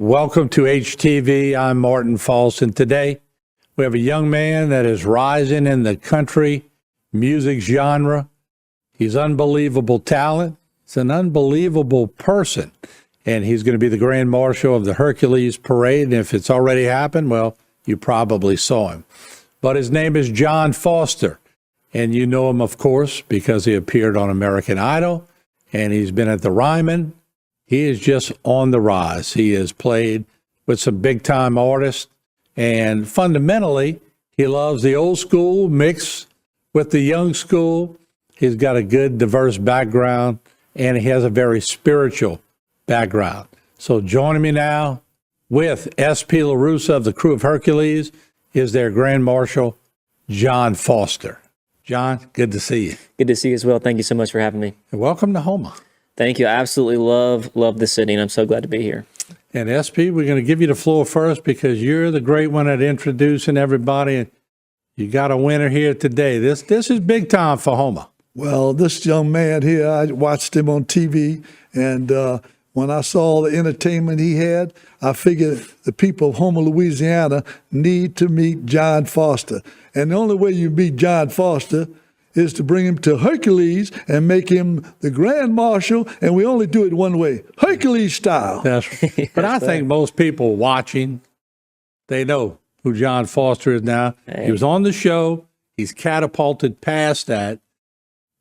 Welcome to HTV. I'm Martin False, and today we have a young man that is rising in the country music genre. He's unbelievable talent. He's an unbelievable person, and he's going to be the Grand Marshal of the Hercules Parade. And if it's already happened, well, you probably saw him. But his name is John Foster, and you know him, of course, because he appeared on American Idol, and he's been at the Ryman. He is just on the rise. He has played with some big-time artists, and fundamentally, he loves the old school mixed with the young school. He's got a good, diverse background, and he has a very spiritual background. So joining me now with S.P. LaRussa of the crew of Hercules is their Grand Marshal, John Foster. John, good to see you. Good to see you as well. Thank you so much for having me. And welcome to Houma. Thank you. I absolutely love the city, and I'm so glad to be here. And SP, we're going to give you the floor first because you're the great one at introducing everybody, and you got a winner here today. This is big time for Houma. Well, this young man here, I watched him on TV, and when I saw the entertainment he had, I figured the people of Houma, Louisiana need to meet John Foster. And the only way you meet John Foster is to bring him to Hercules and make him the Grand Marshal, and we only do it one way, Hercules style. That's right. But I think most people watching, they know who John Foster is now. Hey. He was on the show. He's catapulted past that.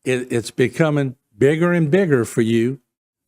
It's becoming bigger and bigger for you.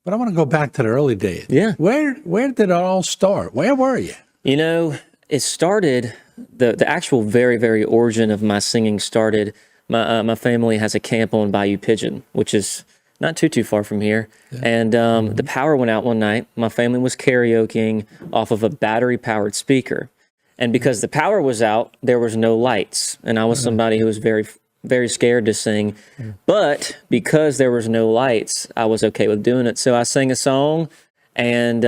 But I want to go back to the early days. Yeah. Where did it all start? Where were you? You know, it started, the actual very, very origin of my singing started. My family has a camp on Bayou Pigeon, which is not too far from here. Yeah. And the power went out one night. My family was karaokeing off of a battery-powered speaker. And because the power was out, there was no lights. And I was somebody who was very, very scared to sing. Yeah. But because there was no lights, I was okay with doing it. So I sang a song, and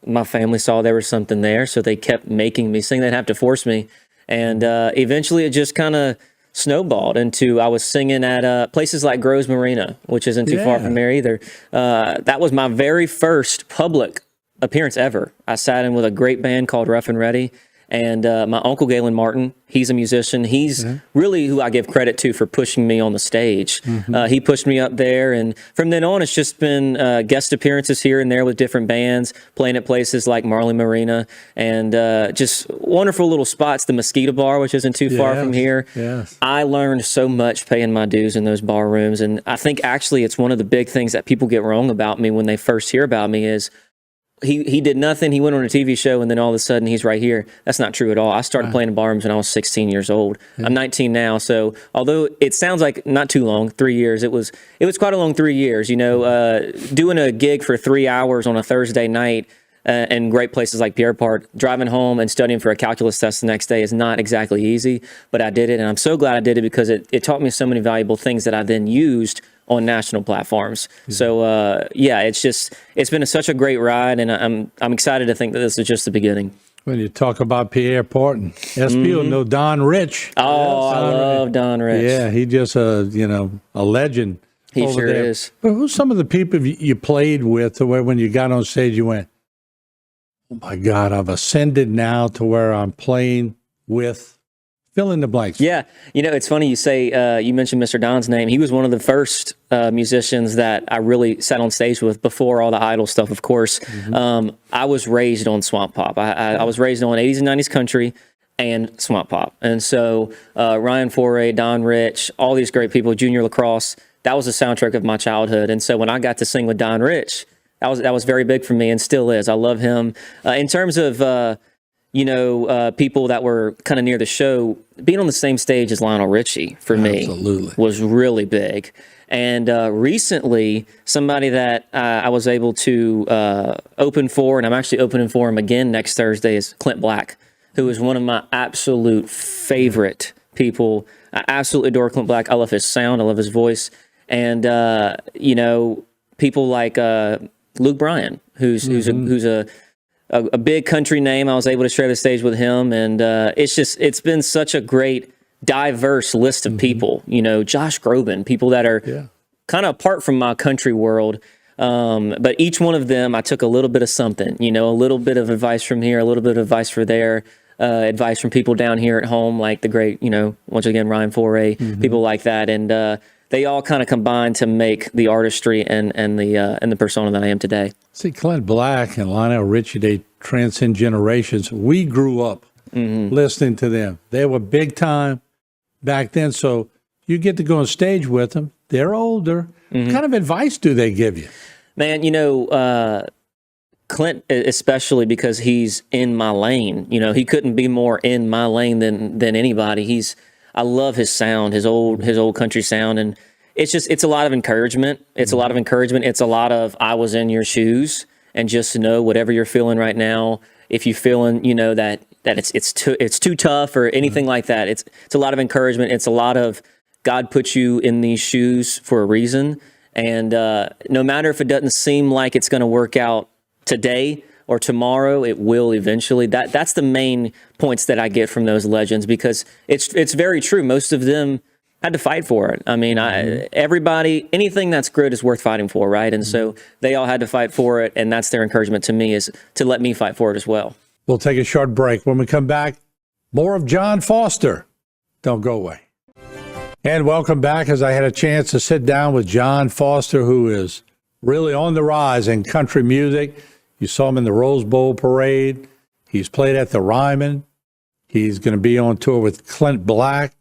my family saw there was something there, so they kept making me sing. They'd have to force me. And eventually it just kind of snowballed into, I was singing at places like Groves Marina, which isn't too far from here either. That was my very first public appearance ever. I sat in with a great band called Rough and Ready, and my uncle Galen Martin, he's a musician. He's really who I give credit to for pushing me on the stage. He pushed me up there, and from then on, it's just been guest appearances here and there with different bands, playing at places like Marley Marina, and just wonderful little spots. The Mosquito Bar, which isn't too far from here. Yes. I learned so much paying my dues in those bar rooms, and I think actually it's one of the big things that people get wrong about me when they first hear about me is, he did nothing. He went on a TV show, and then all of a sudden he's right here. That's not true at all. I started playing in bar rooms when I was 16 years old. I'm 19 now, so although it sounds like not too long, 3 years, it was quite a long 3 years. You know, doing a gig for 3 hours on a Thursday night in great places like Pierre Park, driving home and studying for a calculus test the next day is not exactly easy, but I did it, and I'm so glad I did it because it taught me so many valuable things that I then used on national platforms. So it's been such a great ride, and I'm excited to think that this is just the beginning. When you talk about Pierre Parton, SP will know Don Rich. Oh, I love Don Rich. Yeah, he just a legend. He over sure there. is. But who's some of the people you played with to where when you got on stage you went, oh my God, I've ascended now to where I'm playing with fill in the blanks. Yeah. You know, it's funny you say, you mentioned Mr. Don's name. He was one of the first musicians that I really sat on stage with before all the Idol stuff, of course. I was raised on swamp pop. I was raised on 80s and 90s country and swamp pop. And so Ryan Foray, Don Rich, all these great people, Junior Lacrosse, that was the soundtrack of my childhood. And so when I got to sing with Don Rich, that was very big for me and still is. I love him. In terms of people that were kind of near the show, being on the same stage as Lionel Richie for me was really big. And recently, somebody that I was able to open for, and I'm actually opening for him again next Thursday, is Clint Black, who is one of my absolute favorite people. I absolutely adore Clint Black. I love his sound. I love his voice. And, people like Luke Bryan, who's a big country name. I was able to share the stage with him, and it's been such a great, diverse list of people. You know, Josh Groban, people that are kind of apart from my country world, But each one of them, I took a little bit of something, you know, a little bit of advice from here, a little bit of advice for there, advice from people down here at home, like the great, you know, once again, Ryan Foray, people like that. And they all kind of combined to make the artistry and the persona that I am today. See, Clint Black and Lionel Richie, they transcend generations. We grew up listening to them. They were big time back then. So you get to go on stage with them. They're older. What kind of advice do they give you? Man, you know, Clint, especially because he's in my lane, you know, he couldn't be more in my lane than anybody. I love his sound, his old country sound. And it's a lot of encouragement. It's a lot of encouragement. It's a lot of, I was in your shoes, and just to know whatever you're feeling right now, if you're feeling, you know, that it's too tough or anything like that, it's a lot of encouragement. It's a lot of, God put you in these shoes for a reason. And no matter if it doesn't seem like it's going to work out today or tomorrow, it will eventually. That's the main points that I get from those legends, because it's very true. Most of them had to fight for it. I mean, everybody, anything that's good is worth fighting for, right? And so they all had to fight for it, and that's their encouragement to me, is to let me fight for it as well. We'll take a short break. When we come back, more of John Foster. Don't go away. And welcome back, as I had a chance to sit down with John Foster, who is really on the rise in country music. You saw him in the Rose Bowl parade. He's played at the Ryman. He's going to be on tour with Clint Black.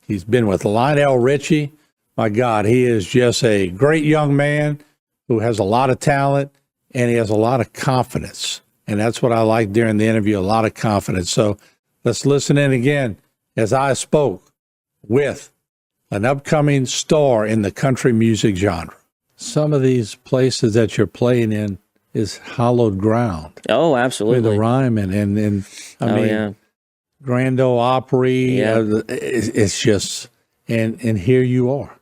He's been with Lionel Richie. My God, he is just a great young man who has a lot of talent, and he has a lot of confidence. And that's what I liked during the interview, a lot of confidence. So let's listen in again as I spoke with an upcoming star in the country music genre. Some of these places that you're playing in is hallowed ground. Oh, absolutely. With the Ryman and I mean, yeah. Grand Ole Opry. Yeah. It's just, and here you are.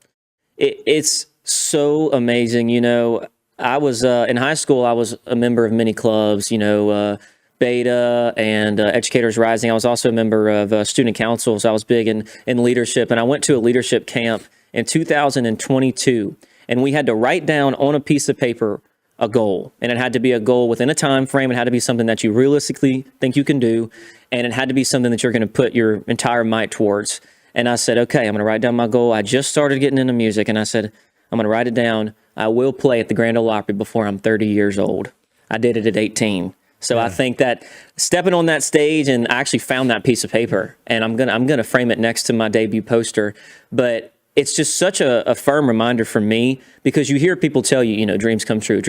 It's so amazing. You know, I was in high school, I was a member of many clubs, you know, Beta and Educators Rising. I was also a member of student council, so I was big in leadership. And I went to a leadership camp in 2022, and we had to write down on a piece of paper a goal. And it had to be a goal within a time frame. It had to be something that you realistically think you can do. And it had to be something that you're going to put your entire might towards. And I said, okay, I'm going to write down my goal. I just started getting into music, and I said, I'm going to write it down. I will play at the Grand Ole Opry before I'm 30 years old. I did it at 18. So I think that stepping on that stage, and I actually found that piece of paper, and I'm gonna frame it next to my debut poster. But it's just such a firm reminder for me, because you hear people tell you, you know, dreams come true,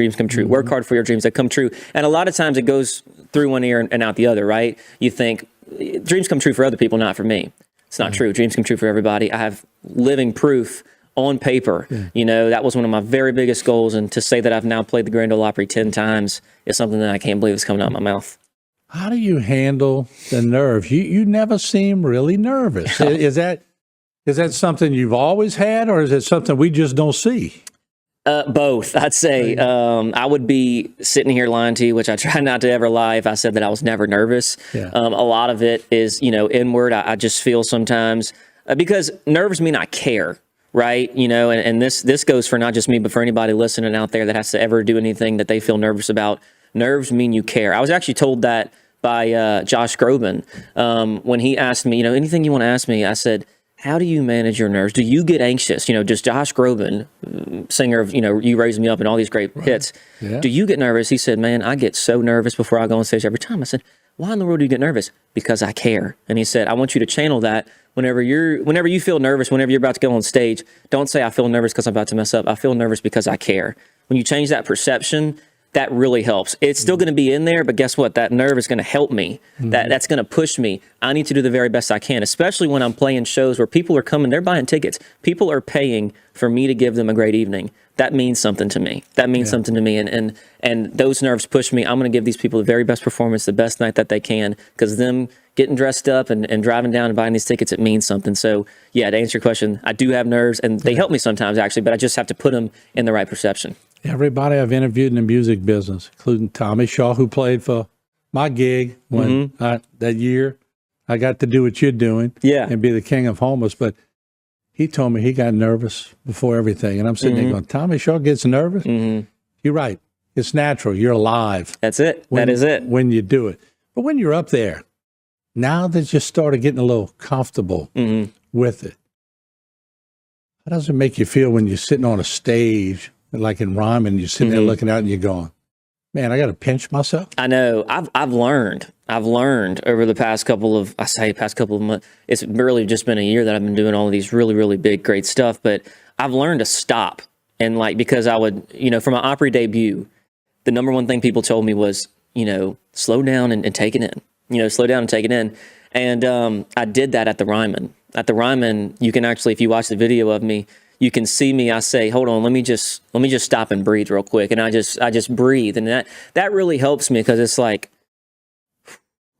work hard for your dreams that come true. And a lot of times it goes through one ear and out the other, right? You think dreams come true for other people, not for me. It's not true. Dreams come true for everybody. I have living proof on paper. You know, that was one of my very biggest goals. And to say that I've now played the Grand Ole Opry 10 times is something that I can't believe is coming out of my mouth. How do you handle the nerves? You never seem really nervous. Is that something you've always had, or is it something we just don't see? Both, I'd say. I would be sitting here lying to you, which I try not to ever lie, if I said that I was never nervous. Yeah. A lot of it is, you know, inward. I just feel sometimes, because nerves mean I care. Right. You know, and this goes for not just me, but for anybody listening out there that has to ever do anything that they feel nervous about. Nerves mean you care. I was actually told that by Josh Groban when he asked me, you know, anything you want to ask me. I said, how do you manage your nerves? Do you get anxious? You know, just Josh Groban, singer of, you know, You Raise Me Up and all these great hits. Yeah. Do you get nervous? He said, man, I get so nervous before I go on stage every time. I said, why in the world do you get nervous? Because I care. And he said, I want you to channel that. Whenever you feel nervous, whenever you're about to go on stage, don't say I feel nervous because I'm about to mess up. I feel nervous because I care. When you change that perception, that really helps. It's still going to be in there, but guess what? That nerve is going to help me. That's going to push me. I need to do the very best I can, especially when I'm playing shows where people are coming, they're buying tickets. People are paying for me to give them a great evening. That means something to me. That means something to me. And those nerves push me. I'm going to give these people the very best performance, the best night that they can, because them getting dressed up and driving down and buying these tickets, it means something. So, yeah, to answer your question, I do have nerves, and they help me sometimes, actually, but I just have to put them in the right perception. Everybody I've interviewed in the music business, including Tommy Shaw, who played for my gig when that year I got to do what you're doing and be the king of homeless, but he told me he got nervous before everything. And I'm sitting there going, Tommy Shaw gets nervous? You You're right. It's natural. You're alive. That's it. When, That is it. When you do it. But when you're up there, now that you started getting a little comfortable with it, how does it make you feel when you're sitting on a stage, like in Ryman, you're sitting there looking out and you're going, man, I got to pinch myself? I know. I've learned over the past couple of months. It's really just been a year that I've been doing all of these really, really big, great stuff. But I've learned to stop. And like, because I would, for my opry debut, the number one thing people told me was, slow down and take it in. Slow down and take it in. And I did that at the Ryman. At the Ryman, you can actually, if you watch the video of me, you can see me. I say, hold on, let me just stop and breathe real quick. And I just breathe. And that really helps me, because it's like,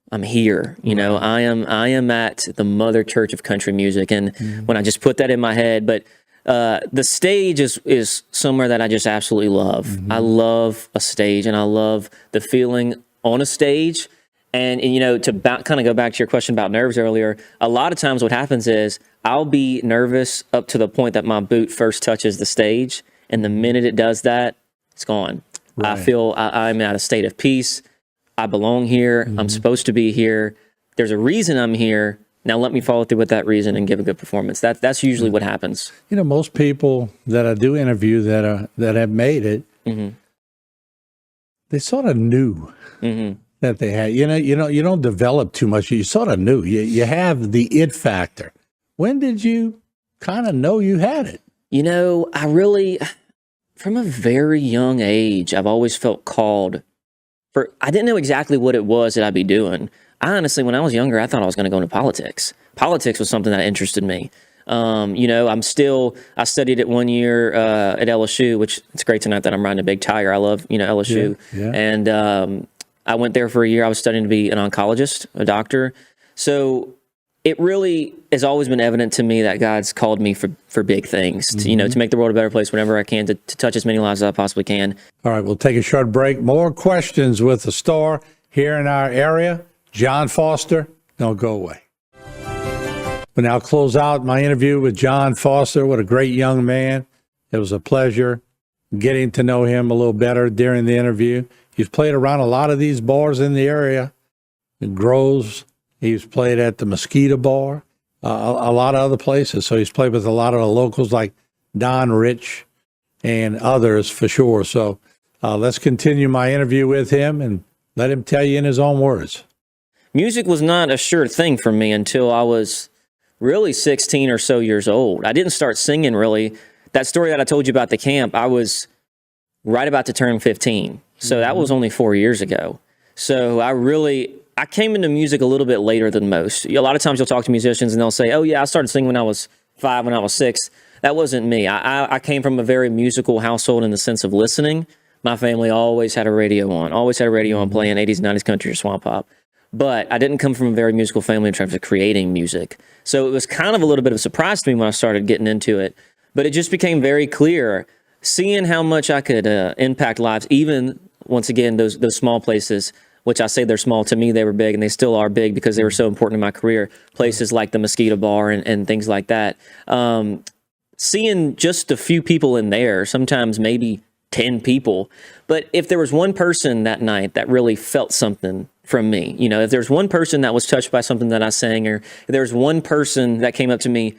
I'm here, I am at the mother church of country music. And when I just put that in my head, but the stage is somewhere that I just absolutely love. I love a stage, and I love the feeling on a stage. And to kind of go back to your question about nerves earlier, a lot of times what happens is I'll be nervous up to the point that my boot first touches the stage. And the minute it does that, it's gone. Right. I feel I'm at a state of peace. I belong here. I'm supposed to be here. There's a reason I'm here. Now let me follow through with that reason and give a good performance. That's usually what happens. Most people that I do interview that have made it, they sort of knew that they had. You don't develop too much. You sort of knew. You have the it factor. When did you kind of know you had it? I really, from a very young age, I've always felt called. I didn't know exactly what it was that I'd be doing. I honestly, when I was younger, I thought I was going to go into politics. Politics was something that interested me. I studied it 1 year at LSU, which it's great tonight that I'm riding a big tire. I love, LSU. Yeah. And I went there for a year. I was studying to be an oncologist, a doctor. So it really has always been evident to me that God's called me for big things, to make the world a better place whenever I can, to touch as many lives as I possibly can. All right, we'll take a short break. More questions with the star here in our area, John Foster. Don't go away. But now close out my interview with John Foster. What a great young man. It was a pleasure getting to know him a little better during the interview. He's played around a lot of these bars in the area. In Groves, he's played at the Mosquito Bar, a lot of other places. So he's played with a lot of the locals like Don Rich and others for sure. So let's continue my interview with him and let him tell you in his own words. Music was not a sure thing for me until I was really 16 or so years old. I didn't start singing really. That story that I told you about the camp, I was right about to turn 15. So that was only 4 years ago. So I came into music a little bit later than most. A lot of times you'll talk to musicians and they'll say, oh yeah, I started singing when I was 5, when I was 6. That wasn't me. I came from a very musical household in the sense of listening. My family always had a radio on, playing 80s, 90s country or swamp pop. But I didn't come from a very musical family in terms of creating music. So it was kind of a little bit of a surprise to me when I started getting into it. But it just became very clear, seeing how much I could impact lives, even, once again, those small places, which I say they're small. To me, they were big, and they still are big because they were so important in my career. Places like the Mosquito Bar and things like that. Seeing just a few people in there, sometimes maybe 10 people. But if there was one person that night that really felt something from me, if there's one person that was touched by something that I sang, or if there's one person that came up to me,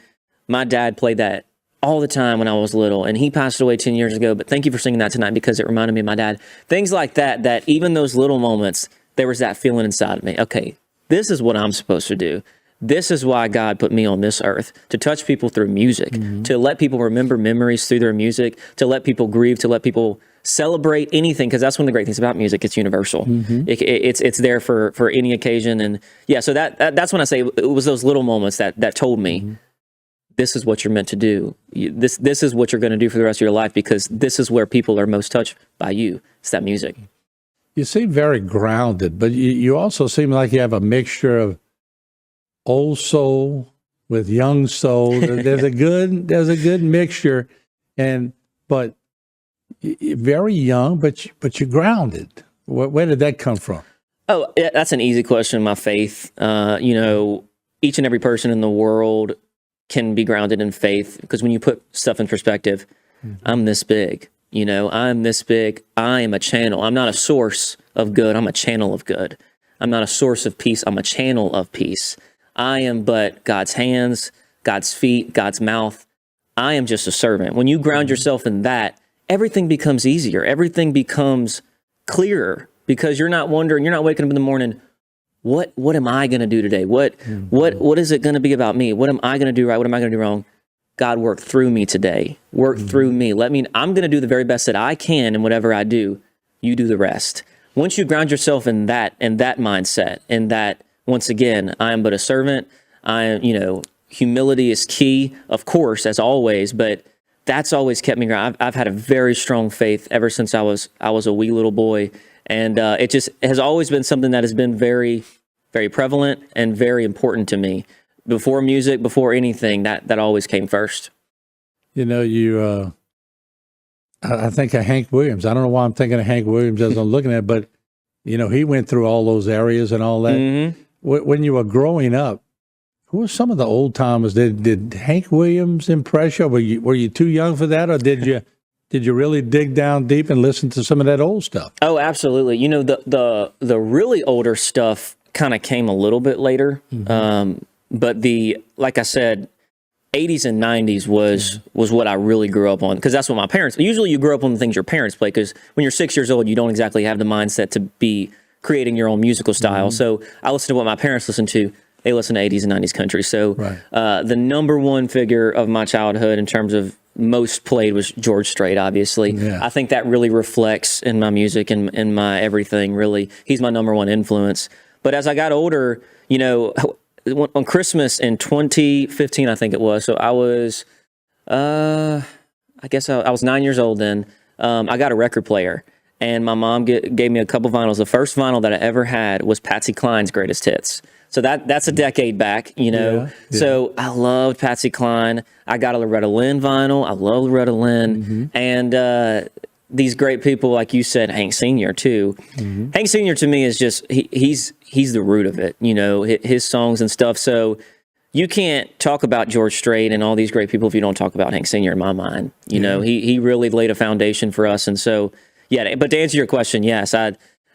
my dad played that all the time when I was little, and he passed away 10 years ago, but thank you for singing that tonight because it reminded me of my dad. Things like that even those little moments, there was that feeling inside of me. Okay, this is what I'm supposed to do. This is why God put me on this earth, to touch people through music, to let people remember memories through their music, to let people grieve, to let people celebrate anything, because that's one of the great things about music. It's universal. It's there for any occasion. And yeah, so that's when I say it was those little moments that told me, this is what you're meant to do. This is what you're going to do for the rest of your life, because this is where people are most touched by you. It's that music. You seem very grounded, but you also seem like you have a mixture of old soul with young soul. There's a good mixture, but very young, but you're grounded. Where did that come from? Oh, yeah, that's an easy question. My faith. Each and every person in the world can be grounded in faith, because when you put stuff in perspective, I'm this big. You know, I'm this big. I am a channel. I'm not a source of good. I'm a channel of good. I'm not a source of peace. I'm a channel of peace. I am but God's hands, God's feet, God's mouth. I am just a servant. When you ground yourself in that, everything becomes easier. Everything becomes clearer because you're not wondering, you're not waking up in the morning, what am I going to do today? What is it going to be about me? What am I going to do right? What am I going to do wrong? God, work through me today. Work through me. I'm going to do the very best that I can in whatever I do. You do the rest. Once you ground yourself in that mindset, and that, once again, I am but a servant. Humility is key, of course, as always, but that's always kept me grounded. I've had a very strong faith ever since I was a wee little boy, and it just has always been something that has been very, very prevalent and very important to me. Before music, before anything, that always came first. You know, I think of Hank Williams. I don't know why I'm thinking of Hank Williams as I'm looking at it, but, you know, he went through all those areas and all that. Mm-hmm. When you were growing up, who were some of the old timers? Did Hank Williams impress you? Were you too young for that, or did you really dig down deep and listen to some of that old stuff? Oh, absolutely. You know, the really older stuff kind of came a little bit later. Mm-hmm. But like I said, 80s and 90s was what I really grew up on, because that's what my parents, usually you grow up on the things your parents play, because when you're 6 years old, you don't exactly have the mindset to be creating your own musical style. Mm-hmm. So I listened to what my parents listened to. They listen to 80s and 90s country. So the number one figure of my childhood in terms of most played was George Strait, obviously. Yeah. I think that really reflects in my music and in my everything, really. He's my number one influence. But as I got older, you know, on Christmas in 2015, I think it was. So I was, I was 9 years old then. I got a record player, and my mom gave me a couple vinyls. The first vinyl that I ever had was Patsy Cline's Greatest Hits. So that's a decade back, you know. Yeah. So I loved Patsy Cline. I got a Loretta Lynn vinyl. I love Loretta Lynn. Mm-hmm. And these great people, like you said, Hank Sr. too. Mm-hmm. Hank Sr. to me is just, he's the root of it, you know, his songs and stuff. So you can't talk about George Strait and all these great people if you don't talk about Hank Sr. in my mind. You know, he really laid a foundation for us. And so, yeah, but to answer your question, yes,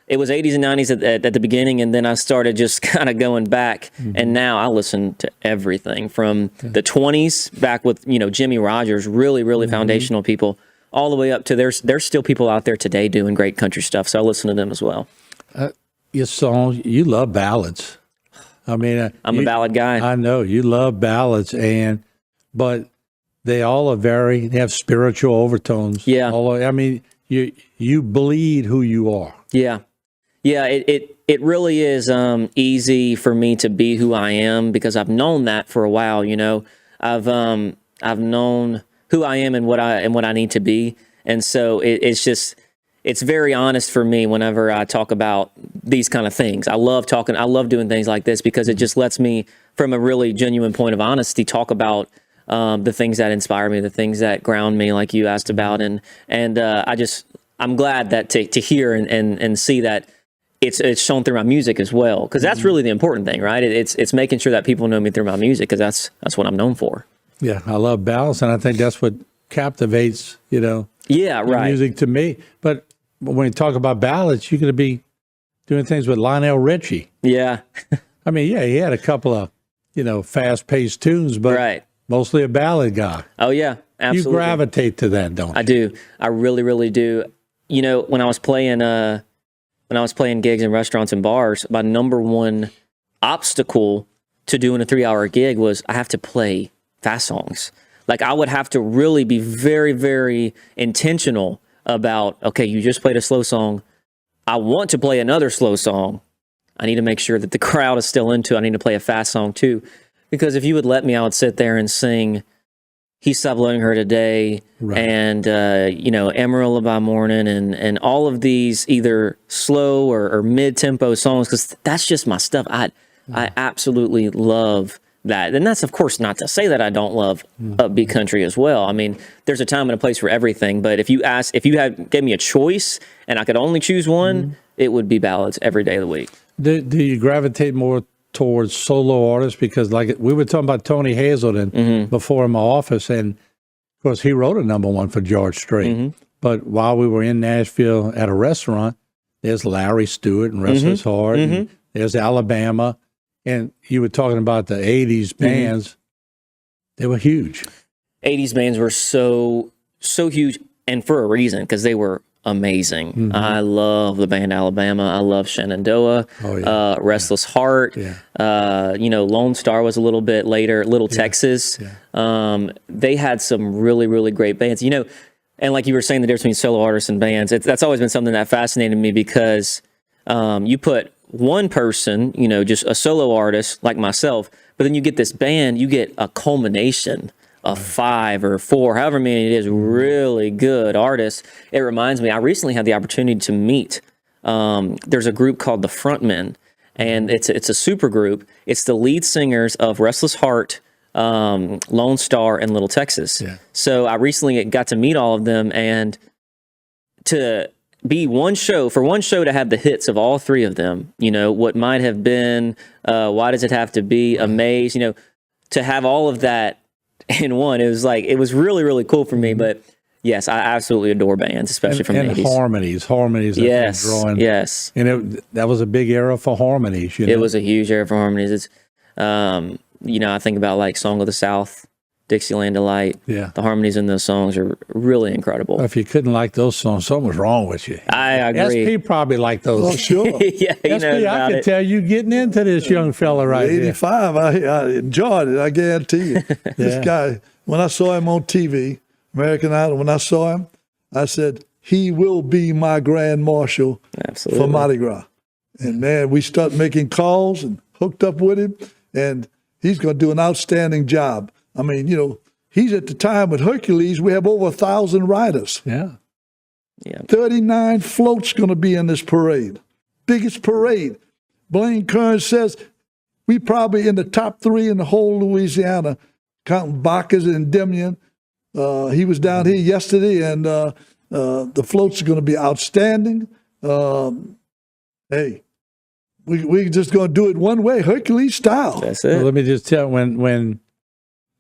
it was 80s and 90s at the beginning, and then I started just kind of going back, and now I listen to everything from the 20s back with, you know, Jimmy Rogers, really, really foundational people, all the way up to there's still people out there today doing great country stuff, so I listen to them as well. Your songs, you love ballads. I mean, I'm a ballad guy. I know you love ballads, but they all they have spiritual overtones. Yeah. I mean, you bleed who you are. Yeah. Yeah, it really is easy for me to be who I am, because I've known that for a while. You know, I've known who I am and what I need to be, and so it's very honest for me whenever I talk about these kind of things. I love doing things like this, because it just lets me, from a really genuine point of honesty, talk about the things that inspire me, the things that ground me, like you asked about, and I'm glad that to hear and see that it's shown through my music as well, because that's really the important thing, right? It's making sure that people know me through my music, because that's what I'm known for. Yeah, I love ballads, and I think that's what captivates, you know. Yeah, right. Music to me, but when you talk about ballads, you're going to be doing things with Lionel Richie. Yeah. I mean, yeah, he had a couple of, you know, fast-paced tunes, but mostly a ballad guy. Oh yeah, absolutely. You gravitate to that, don't you? I do. I really, really do. You know, when I was playing gigs in restaurants and bars, my number one obstacle to doing a 3-hour gig was I have to play fast songs. Like, I would have to really be very, very intentional about, okay, you just played a slow song. I want to play another slow song. I need to make sure that the crowd is still into it. I need to play a fast song too. Because if you would let me, I would sit there and sing He Stopped Loving Her Today, and, Amarillo by Morning, and all of these either slow or mid-tempo songs, because that's just my stuff. I absolutely love that. And that's, of course, not to say that I don't love upbeat country as well. I mean, there's a time and a place for everything. But if you gave me a choice and I could only choose one, it would be ballads every day of the week. Do you gravitate more towards solo artists? Because, like, we were talking about Tony Hazelden before in my office, and of course he wrote a number one for George Strait. But while we were in Nashville at a restaurant, there's Larry Stewart and Restless Heart, and there's Alabama. And you were talking about the 80s bands. They were huge. 80s bands were so huge, and for a reason, because they were amazing. I love the band Alabama. I love Shenandoah. Restless Heart. Lone Star was a little bit later. Little Texas. They had some really, really great bands. And like you were saying, the difference between solo artists and bands, that's always been something that fascinated me, because you put one person, just a solo artist like myself, but then you get this band, you get a culmination of 5 or 4, however many it is, really good artists. It reminds me, I recently had the opportunity to meet, there's a group called the Frontmen, and it's a super group. It's the lead singers of Restless Heart, Lone Star, and Little Texas. So I recently got to meet all of them, and to be one show to have the hits of all 3 of them, what might have been, Why Does It Have to Be, Amaze, to have all of that in one, it was really, really cool for me. But yes, I absolutely adore bands, especially from the 80s. Harmonies that yes, drawing. Yes. And that was a big era for harmonies. It was a huge era for harmonies. It's, I think about like Song of the South, Dixieland Delight. Yeah. The harmonies in those songs are really incredible. If you couldn't like those songs, something was wrong with you. I agree. SP probably liked those. Oh, sure. Yeah, SP, I could tell you getting into this young fella right here. 85, I enjoyed it, I guarantee you. This guy, when I saw him on TV, American Idol, when I saw him, I said, he will be my grand marshal for Mardi Gras. And man, we start making calls and hooked up with him, and he's going to do an outstanding job. I mean, he's at the time with Hercules, we have over 1,000 riders. Yeah. 39 floats going to be in this parade. Biggest parade. Blaine Kearns says we probably in the top 3 in the whole Louisiana, counting Bacchus and Endymion. He was down here yesterday, and the floats are going to be outstanding. Hey, we just going to do it one way, Hercules style. That's it. Well, let me just tell you,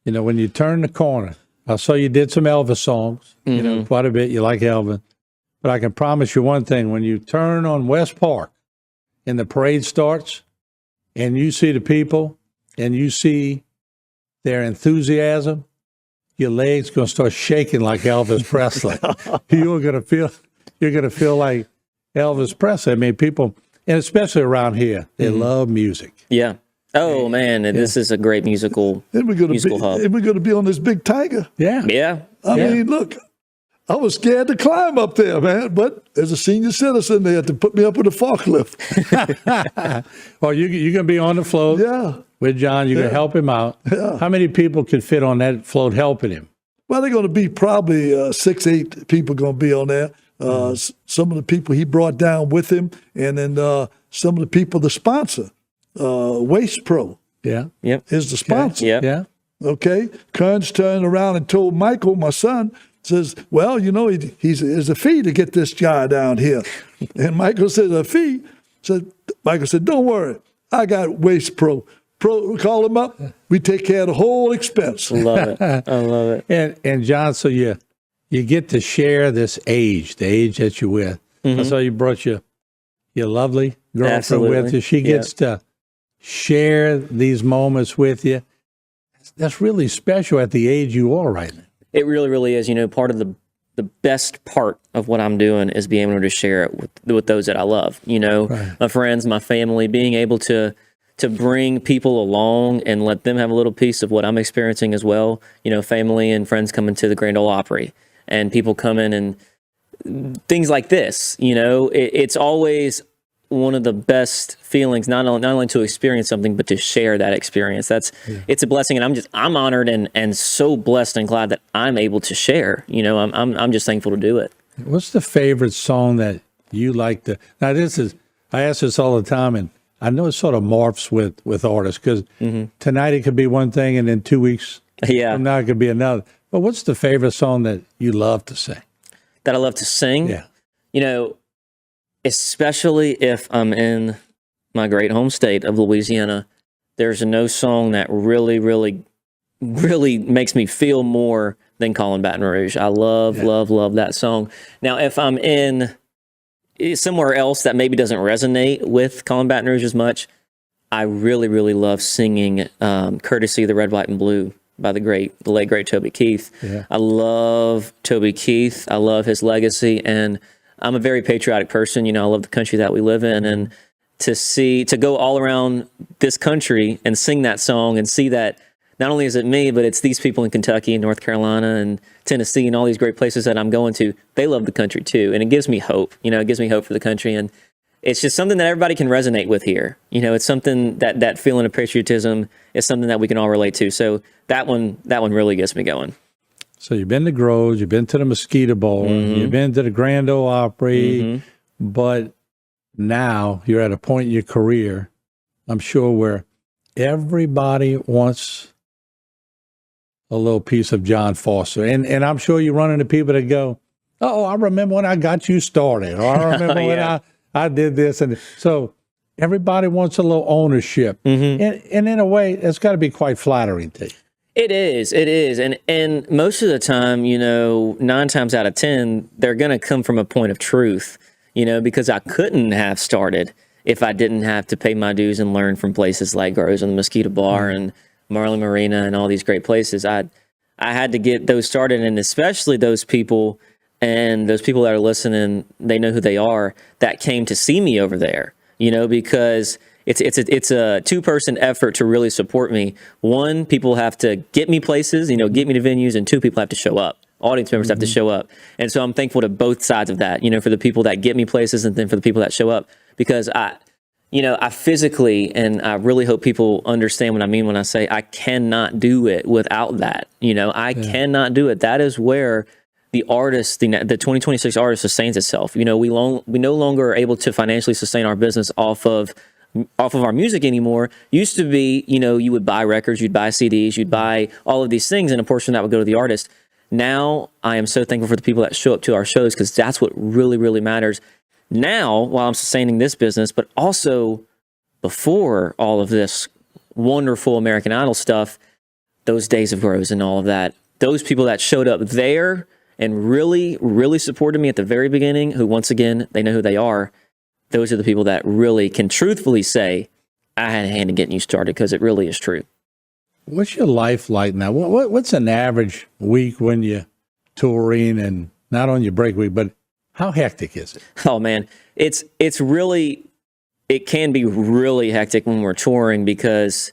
when you turn the corner, I saw you did some Elvis songs, quite a bit. You like Elvis. But I can promise you one thing. When you turn on West Park and the parade starts and you see the people and you see their enthusiasm, your legs going to start shaking like Elvis Presley. You're going to feel like Elvis Presley. I mean, people, and especially around here, they love music. Yeah. Oh man, this is a great musical hub. And we're going to be on this big tiger. Yeah. Yeah. I mean, look, I was scared to climb up there, man. But as a senior citizen, they had to put me up with a forklift. Well, you're going to be on the float with John. You're going to help him out. Yeah. How many people could fit on that float helping him? Well, they're going to be probably 6, 8 people going to be on there. Some of the people he brought down with him, and then some of the people, the sponsor, Waste Pro. Yeah. Yep. Is the sponsor. Yep. Yeah. Okay. Kearns turned around and told Michael, my son, says, well, there's a fee to get this guy down here. And Michael says, a fee? Michael said, don't worry. I got Waste Pro. Call him up. We take care of the whole expense. Love it. I love it. And John, so you get to share this age, the age that you're with. I saw you brought your lovely girlfriend with you. She gets to share these moments with you. That's really special at the age you are right now. It really, really is. Part of the best part of what I'm doing is being able to share it with those that I love. My friends, my family, being able to bring people along and let them have a little piece of what I'm experiencing as well. Family and friends coming to the Grand Ole Opry, and people coming and things like this. It's always one of the best feelings, not only to experience something, but to share that experience. It's a blessing, and I'm honored and so blessed and glad that I'm able to share. I'm just thankful to do it. What's the favorite song that you like to? Now, I ask this all the time, and I know it sort of morphs with artists, because tonight it could be one thing, and then 2 weeks from now it could be another. But what's the favorite song that you love to sing? That I love to sing? Yeah. Especially if I'm in my great home state of Louisiana, there's no song that really, really, really makes me feel more than Calling Baton Rouge. I love that song. Now, if I'm in somewhere else that maybe doesn't resonate with Calling Baton Rouge as much, I really love singing Courtesy of the Red, White, and Blue by the late, great Toby Keith. Yeah. I love Toby Keith. I love his legacy, and I'm a very patriotic person. I love the country that we live in, and to go all around this country and sing that song and see that not only is it me, but it's these people in Kentucky and North Carolina and Tennessee and all these great places that I'm going to. They love the country too, and it gives me hope. It gives me hope for the country, and it's just something that everybody can resonate with here. It's something that feeling of patriotism is something that we can all relate to. So that one really gets me going. So you've been to Groves, you've been to the Mosquito Bowl, you've been to the Grand Ole Opry, but now you're at a point in your career, I'm sure, where everybody wants a little piece of John Foster. And I'm sure you run into people that go, oh, I remember when I got you started, or I remember when I did this. And so everybody wants a little ownership. And in a way, it's got to be quite flattering to you. It is. And most of the time, 9 times out of 10, they're going to come from a point of truth, because I couldn't have started if I didn't have to pay my dues and learn from places like Groves and the Mosquito Bar and Marlin Marina and all these great places. I had to get those started, and especially those people that are listening, they know who they are, that came to see me over there, because it's a two-person effort to really support me. One, people have to get me places, get me to venues, and two, people have to show up. Audience members have to show up. And so I'm thankful to both sides of that, for the people that get me places and then for the people that show up, because I physically, and I really hope people understand what I mean when I say I cannot do it without that. I cannot do it. That is where the artist, the 2026 artist sustains itself. We no longer are able to financially sustain our business off of our music anymore. Used to be, you would buy records, you'd buy CDs, you'd buy all of these things, and a portion of that would go to the artist. Now, I am so thankful for the people that show up to our shows, because that's what really matters. Now, while I'm sustaining this business, but also before all of this wonderful American Idol stuff, those days of Groves and all of that, those people that showed up there and really supported me at the very beginning, who, once again, they know who they are, those are the people that really can truthfully say, I had a hand in getting you started, because it really is true. What's your life like now? What's an average week when you're touring, and not on your break week, but how hectic is it? Oh man, it can be really hectic when we're touring, because,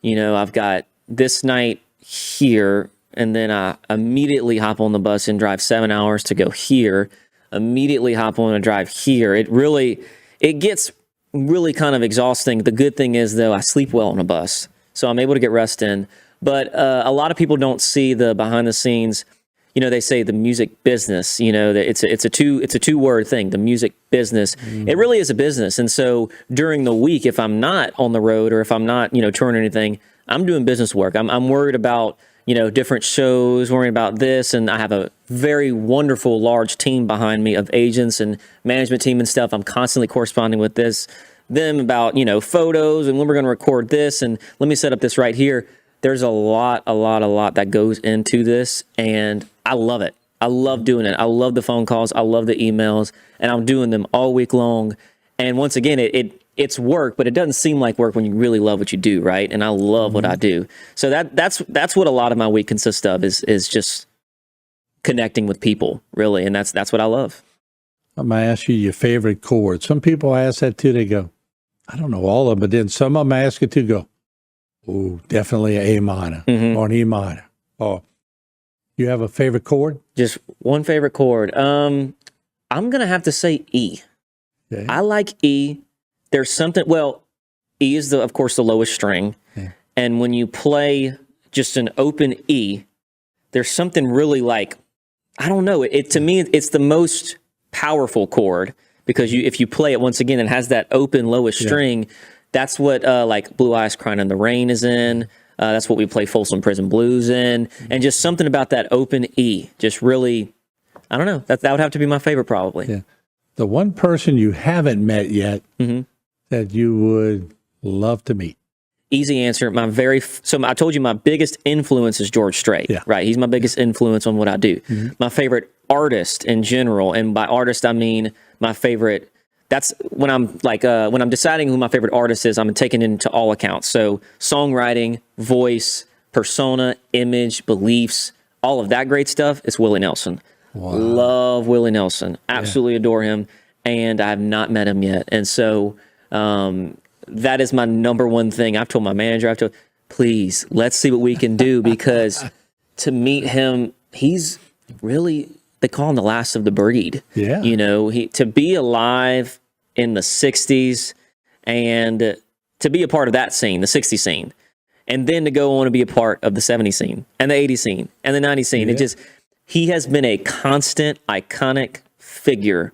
I've got this night here, and then I immediately hop on the bus and drive 7 hours to go here, immediately hop on and drive here. It gets really kind of exhausting. The good thing is, though, I sleep well on a bus, so I'm able to get rest in. But a lot of people don't see the behind the scenes. They say the music business, that it's a two-word thing, the music business. It really is a business. And so during the week, if I'm not on the road, or if I'm not, touring or anything, I'm doing business work. I'm worried about, different shows, worrying about this. And I have a very wonderful, large team behind me of agents and management team and stuff. I'm constantly corresponding with them about, photos and when we're going to record this, and let me set up this right here. There's a lot that goes into this, and I love it. I love doing it. I love the phone calls. I love the emails, and I'm doing them all week long. And once again, it's work, but it doesn't seem like work when you really love what you do, right? And I love what I do. So that's what a lot of my week consists of, is just connecting with people, really, and that's what I love. I'm going to ask you your favorite chord. Some people ask that too. They go, I don't know all of them, but then some of them ask it too, go, oh, definitely an A minor or an E minor. Or you have a favorite chord? Just one favorite chord. I'm going to have to say E. Okay. I like E. There's something, E is, of course, the lowest string. Yeah. And when you play just an open E, there's something really like, I don't know. To me, it's the most powerful chord, because if you play it once again, it has that open lowest string. That's what like Blue Eyes Crying in the Rain is in. That's what we play Folsom Prison Blues in. And just something about that open E, just really, I don't know. That would have to be my favorite, probably. Yeah. The one person you haven't met yet that you would love to meet. Easy answer. So I told you my biggest influence is George Strait, Yeah. right? He's my biggest influence on what I do. My favorite artist in general, and by artist I mean my favorite. That's when I'm when I'm deciding who my favorite artist is, I'm taking into all accounts. So songwriting, voice, persona, image, beliefs, all of that great stuff. It's Willie Nelson. Wow. Love Willie Nelson. Absolutely adore him, and I have not met him yet. And so. That is my number one thing. I've told my manager, please, let's see what we can do, because to meet him, he's really, they call him the last of the breed. Yeah. You know, to be alive in the 60s and to be a part of that scene, the 60s scene, and then to go on and be a part of the 70s scene and the 80s scene and the 90s scene. Yeah. He has been a constant, iconic figure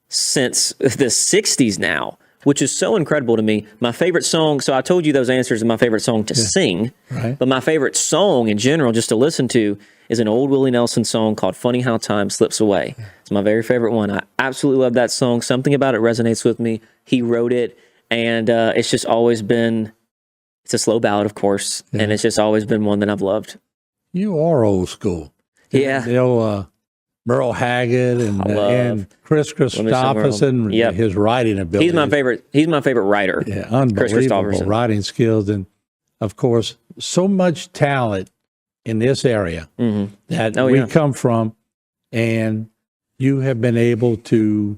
since the 60s now, which is so incredible to me. My favorite song, so I told you those answers are my favorite song to sing, Right. but my favorite song in general, just to listen to, is an old Willie Nelson song called Funny How Time Slips Away. It's my very favorite one. I absolutely love that song. Something about it resonates with me. He wrote it, and it's just always been, it's a slow ballad, of course, and it's just always been one that I've loved. You are old school. Yeah. You know, Merle Haggard and Chris Christopherson, Yep. his writing ability. He's my favorite writer. Yeah, Chris unbelievable Christopherson. writing skills. And, of course, so much talent in this area that we come from, and you have been able to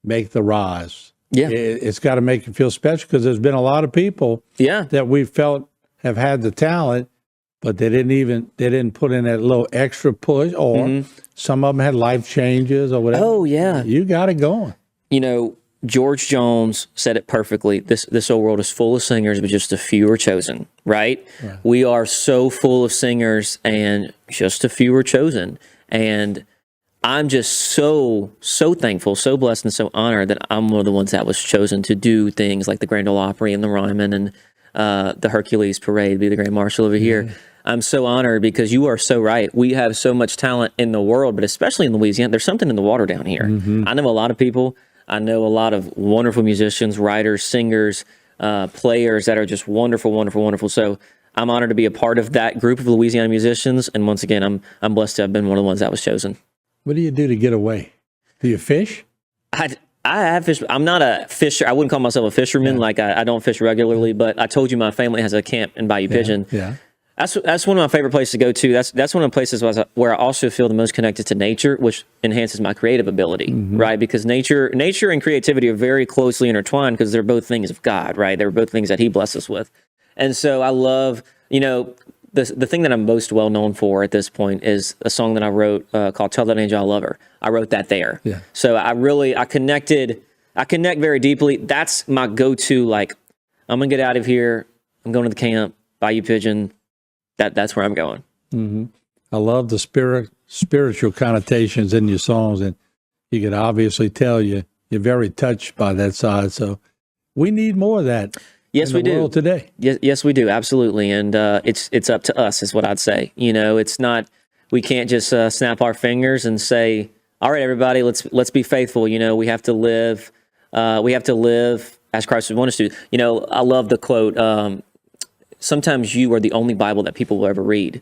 make the rise. Yeah. It's got to make you feel special, because there's been a lot of people that we felt have had the talent, but they didn't put in that little extra push, or some of them had life changes or whatever. Oh, yeah. You got it going. You know, George Jones said it perfectly. This whole world is full of singers, but just a few are chosen, right? We are so full of singers, and just a few are chosen. And I'm just so thankful, so blessed, and so honored that I'm one of the ones that was chosen to do things like the Grand Ole Opry and the Ryman and the Hercules Parade, be the Grand Marshal over here. I'm so honored, because you are so right. We have so much talent in the world, but especially in Louisiana. There's something in the water down here. I know a lot of people. I know a lot of wonderful musicians, writers, singers, players that are just wonderful, wonderful, wonderful. So I'm honored to be a part of that group of Louisiana musicians. And once again, I'm blessed to have been one of the ones that was chosen. What do you do to get away? Do you fish? I have fished. I'm not a fisher. I wouldn't call myself a fisherman. Like I don't fish regularly, but I told you my family has a camp in Bayou Pigeon. Yeah. That's one of my favorite places to go to. That's one of the places where I also feel the most connected to nature, which enhances my creative ability, right? Because nature and creativity are very closely intertwined, because they're both things of God, right? They're both things that He blesses us with. And so I love, the thing that I'm most well known for at this point is a song that I wrote called "Tell That Angel I Love Her." I wrote that there. Yeah. So I connect very deeply. That's my go-to. Like, I'm gonna get out of here. I'm going to the camp, Bayou Pigeon. That's where I'm going. I love the spiritual connotations in your songs, and you can obviously tell you're very touched by that side. So we need more of that. Yes, we in the do world today. Yes, we do. Absolutely. And it's up to us, is what I'd say. It's not, we can't just snap our fingers and say, all right, everybody, let's be faithful. We have to live as Christ would want us to. I love the quote, sometimes you are the only Bible that people will ever read.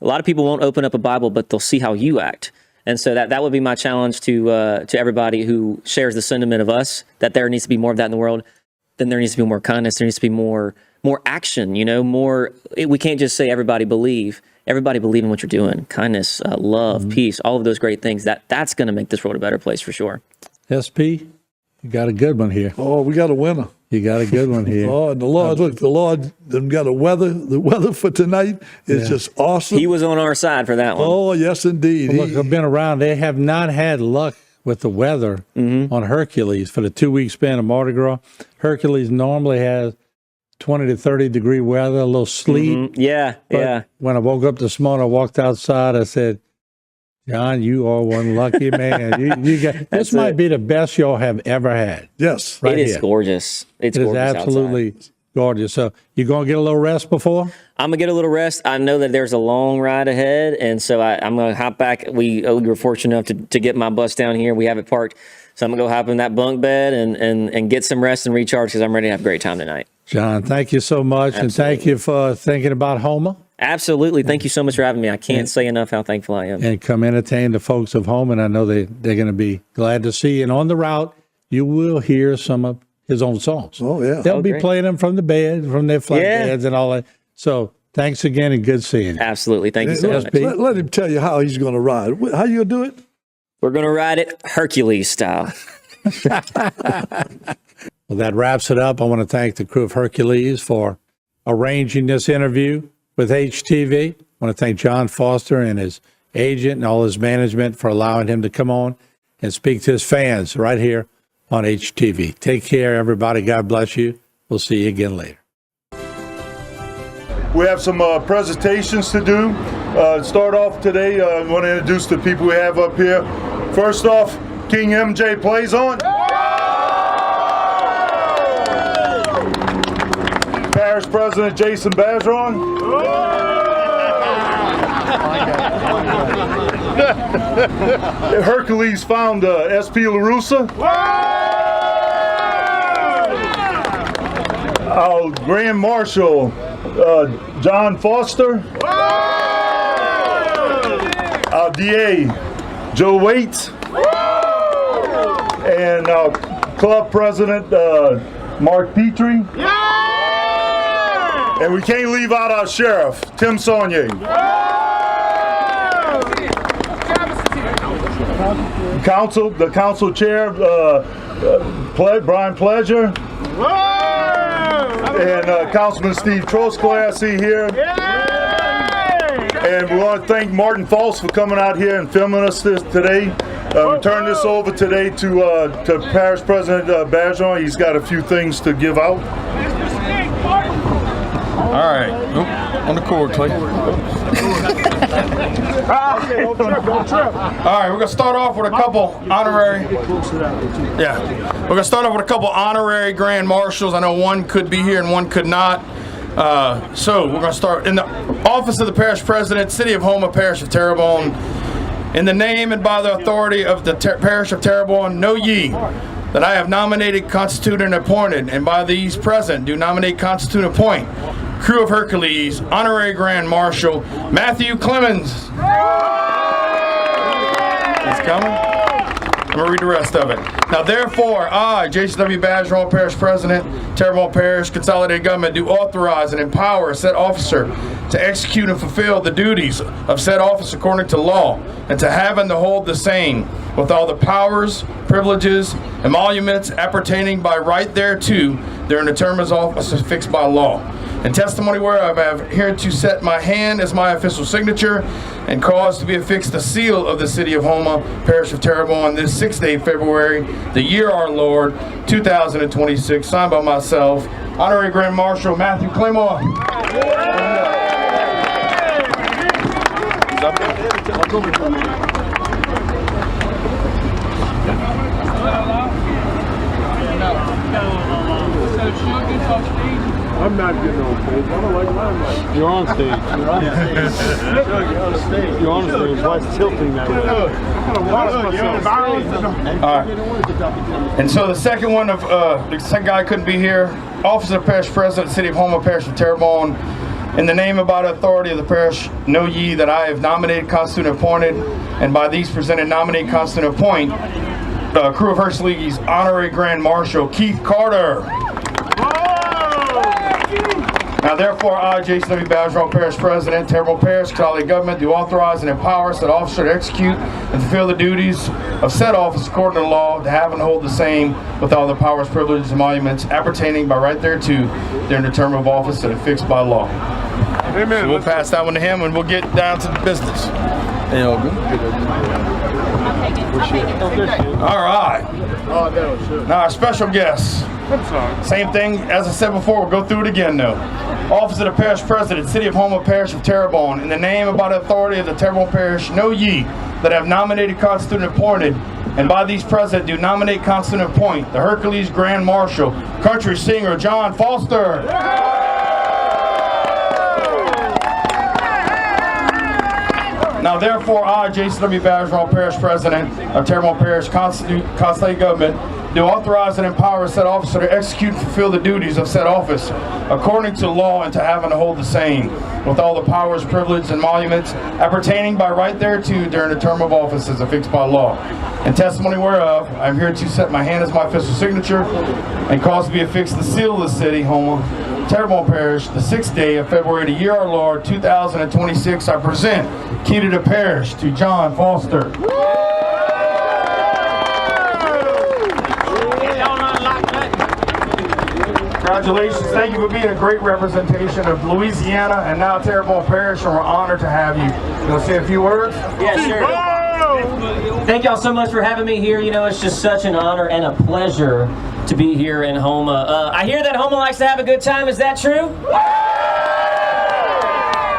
A lot of people won't open up a Bible, but they'll see how you act. And so that would be my challenge to everybody who shares the sentiment of us, that there needs to be more of that in the world. Then there needs to be more kindness. There needs to be more action, more. We can't just say everybody believe in what you're doing. Kindness, love, peace, all of those great things. That's going to make this world a better place for sure. SP, you got a good one here. Oh, we got a winner. You got a good one here. Oh, and the Lord done got the weather for tonight is just awesome. He was on our side for that one. Oh, yes, indeed. Well, look, I've been around. They have not had luck with the weather on Hercules for the 2-week span of Mardi Gras. Hercules normally has 20 to 30 degree weather, a little sleet. Yeah, But when I woke up this morning, I walked outside, I said, John, you are one lucky man. You got, this might be the best y'all have ever had. Yes. Right it is here. gorgeous. It is absolutely gorgeous. So you going to get a little rest before? I'm going to get a little rest. I know that there's a long ride ahead, and so I'm going to hop back. We were fortunate enough to get my bus down here. We have it parked So I'm going to go hop in that bunk bed and get some rest and recharge because I'm ready to have a great time tonight. John, thank you so much. Absolutely. And thank you for thinking about Houma. Absolutely. Thank you so much for having me. I can't say enough how thankful I am. And come entertain the folks of Houma. And I know they're going to be glad to see you. And on the route, you will hear some of his own songs. Oh, yeah. They'll be great. playing them from the bed, from their flat beds and all that. So thanks again and good seeing you. Absolutely. Thank you so much. Let him tell you how he's going to ride. How you going to do it? We're going to ride it Hercules style. Well, that wraps it up. I want to thank the crew of Hercules for arranging this interview with HTV. I want to thank John Foster and his agent and all his management for allowing him to come on and speak to his fans right here on HTV. Take care, everybody. God bless you. We'll see you again later. We have some presentations to do. Start off today, I want to introduce the people we have up here. First off, King MJ plays on. Parish President Jason Bergeron. Hercules founder SP LaRussa. Our Grand Marshal John Foster. Our DA Joe Waits. And our club president Mark Petrie. And we can't leave out our sheriff, Tim Saunier. The council chair, Brian Pleasure. And Councilman Steve Trosclair, I see here. And we want to thank Martin False for coming out here and filming us today. We turn this over today to Parish President Bergeron. He's got a few things to give out. All right. Oop, on the cord, Clay. All right, we're going to start off with a couple honorary. Yeah, we're going to start off with a couple honorary grand marshals. I know one could be here and one could not. So we're going to start in the office of the parish president, City of Houma, Parish of Terrebonne. In the name and by the authority of the Parish of Terrebonne, know ye that I have nominated, constituted, and appointed, and by these present do nominate, constitute, and appoint, crew of Hercules, Honorary Grand Marshal Matthew Clemens. He's coming. I'm going to read the rest of it. Now, therefore, I, Jason W. Bergeron, Parish President, Terrebonne Parish, Consolidated Government, do authorize and empower said officer to execute and fulfill the duties of said office according to law, and to have and to hold the same with all the powers, privileges, emoluments appertaining by right thereto during the term of office fixed by law. In testimony whereof I have hereto set my hand as my official signature and caused to be affixed the seal of the City of Houma, Parish of Terrebonne, this 6th day of February, the year our Lord, 2026, signed by myself, Honorary Grand Marshal Matthew Clemens. I'm not getting on stage. I don't like limelight. You're on stage. You're on stage. You're on stage. Why is tilting that way? All right. And so the second one of the second guy couldn't be here. Office of Parish President, City of Houma, Parish of Terrebonne. In the name and by the authority of the parish, know ye that I have nominated, constituted, and appointed, and by these presented, nominate, constitute, and appoint, crew of Hercules, Honorary Grand Marshal Keith Carter. Now, therefore, I, Jason W. Bergeron, Parish President, Terrebonne Parish, Consolidated Government, do authorize and empower said officer to execute and fulfill the duties of said office according to law, to have and hold the same with all the powers, privileges, and emoluments appertaining by right thereto during the term of office that is fixed by law. Amen. So we'll pass that one to him and we'll get down to the business. All right. Now, our special guest. Same thing, as I said before, we'll go through it again though. Office of the Parish President, City of Houma, Parish of Terrebonne. In the name and by the authority of the Terrebonne Parish, know ye that I have nominated, constituted, and appointed, and by these present do nominate, constitute, and appoint, the Hercules Grand Marshal, country singer John Foster. Now therefore, I, Jason W. Bergeron, Parish President of Terrebonne Parish, Consolidated Government, do authorize and empower said officer to execute and fulfill the duties of said office according to law and to have and to hold the same, with all the powers, privileges, and emoluments appertaining by right thereto during the term of office as affixed by law. In testimony whereof, I am here to set my hand as my official signature and cause to be affixed the seal of the city, home of Terrebonne Parish, the 6th day of February, the year our Lord, 2026. I present key to the parish to John Foster. Congratulations. Thank you for being a great representation of Louisiana and now Terrebonne Parish, and we're honored to have you. You want to say a few words? Yeah, sure. Thank y'all so much for having me here. You know, it's just such an honor and a pleasure to be here in Houma. I hear that Houma likes to have a good time. Is that true?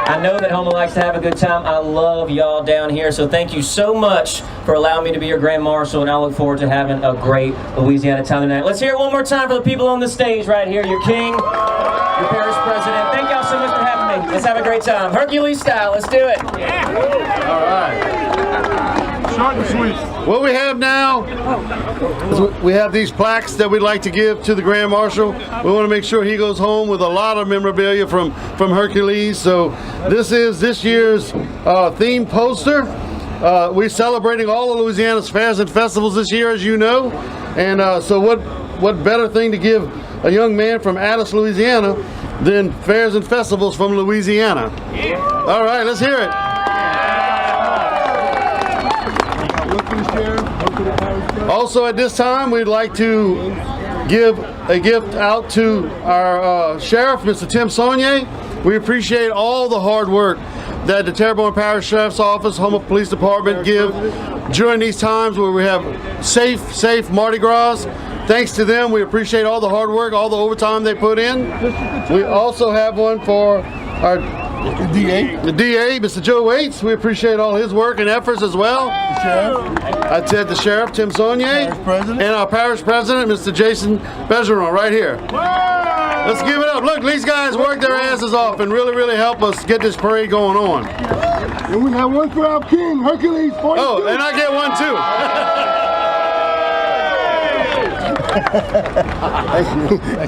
I know that Houma likes to have a good time. I love y'all down here, so thank you so much for allowing me to be your Grand Marshal, and I look forward to having a great Louisiana time tonight. Let's hear it one more time for the people on the stage right here. Your king, your parish president. Thank y'all so much for having me. Let's have a great time. Hercules style, let's do it. All right. Short and sweet. What we have now is we have these plaques that we'd like to give to the Grand Marshal. We want to make sure he goes home with a lot of memorabilia from Hercules. So this is this year's theme poster. We're celebrating all of Louisiana's fairs and festivals this year, as you know. And so what better thing to give a young man from Addis, Louisiana than fairs and festivals from Louisiana? All right, let's hear it. Also at this time, we'd like to give a gift out to our sheriff, Mr. Tim Saunier. We appreciate all the hard work that the Terrebonne Parish Sheriff's Office, Houma Police Department give during these times where we have safe Mardi Gras. Thanks to them, we appreciate all the hard work, all the overtime they put in. We also have one for our the DA, Mr. Joe Waits. We appreciate all his work and efforts as well. The sheriff. I said the sheriff, Tim Saunier, and our parish president, Mr. Jason Bergeron, right here. Let's give it up. Look, these guys work their asses off and really help us get this parade going on. And we have one for our king, Hercules 42. Oh, and I get one too.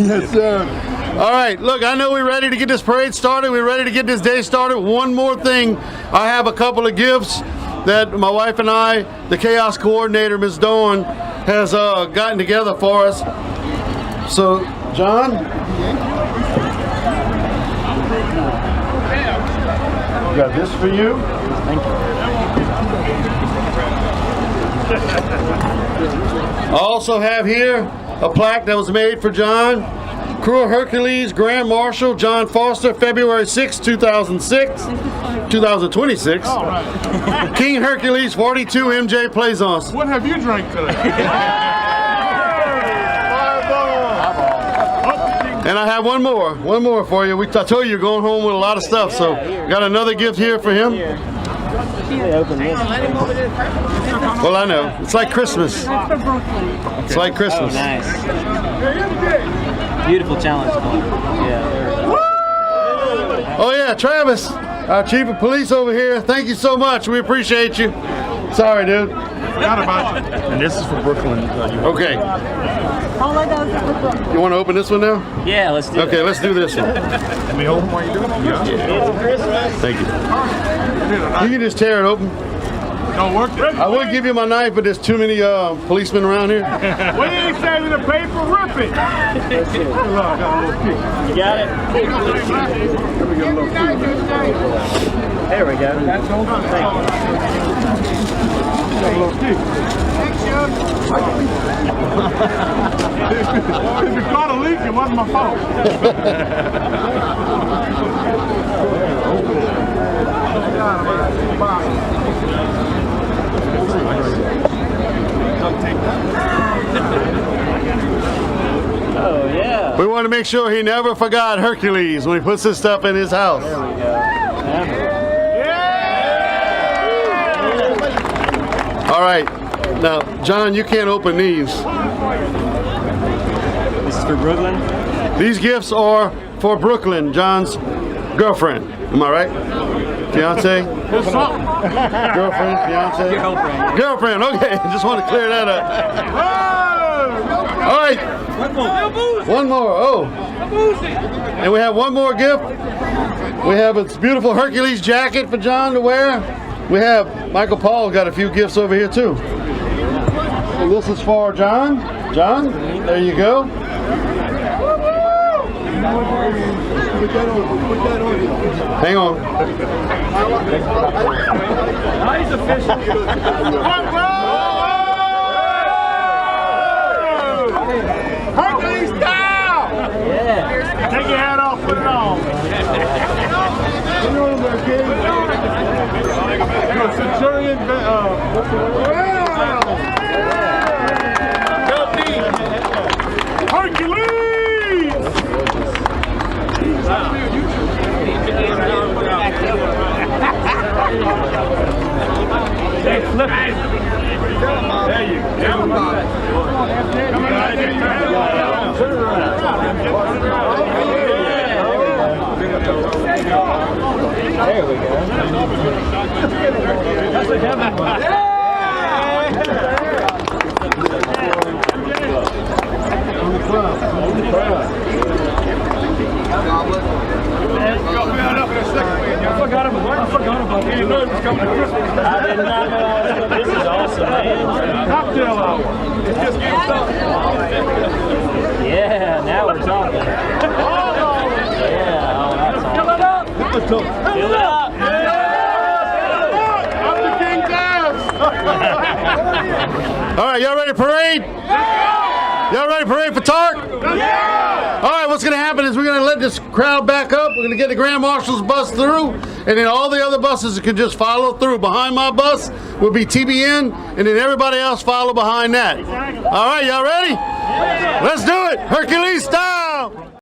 Yes, sir. All right, look, I know we're ready to get this parade started. We're ready to get this day started. One more thing, I have a couple of gifts that my wife and I, the chaos coordinator, Ms. Dawn, has gotten together for us. So, John? Got this for you. Thank you. I also have here a plaque that was made for John. Crew of Hercules, Grand Marshal, John Foster, February 6, 2026. King Hercules 42, MJ Plaisance. What have you drank today? And I have one more for you. I told you you're going home with a lot of stuff, so got another gift here for him. Well, I know. It's like Christmas. It's like Christmas. Oh, nice. Beautiful challenge. Yeah. Oh yeah, Travis, our chief of police over here. Thank you so much. We appreciate you. Sorry, dude. Forgot about you. And this is for Brooklyn. Okay. You want to open this one now? Yeah, let's do it. Okay, let's do this one. Let me hold them while you do it. Yeah. Thank you. You can just tear it open. Don't work. I would give you my knife, but there's too many policemen around here. What did he say with the paper? Rip it. You got it? There we go. If you caught a leak, it wasn't my fault. Oh, yeah. We want to make sure he never forgot Hercules when he puts this stuff in his house. There we go. All right. Now, John, you can't open these. This is for Brooklyn. These gifts are for Brooklyn, John's girlfriend. Am I right? Fiance? Girlfriend, fiance? Girlfriend, okay. Just want to clear that up. All right. One more. Oh. And we have one more gift. We have this beautiful Hercules jacket for John to wear. We have Michael Paul got a few gifts over here too. And this is for John. John, there you go. Hang on. Nice official. Hercules style! Yeah. Take your hat off, put it on. Centurion, Hercules! Hey, flip it. There you go. There we go. That's a heavy one. I forgot about it. You know it was coming to Christmas. I did not know. This is awesome, man. Cocktail hour. It's just getting started. Yeah, now we're talking. Yeah, oh, that's awesome. Fill it up. Fill it up. I'm the King Jazz. All right, y'all ready to parade? Y'all ready to parade for Tark? All right, what's going to happen is we're going to let this crowd back up. We're going to get the Grand Marshal's bus through, and then all the other buses can just follow through. Behind my bus will be TBN, and then everybody else follow behind that. All right, y'all ready? Let's do it, Hercules style.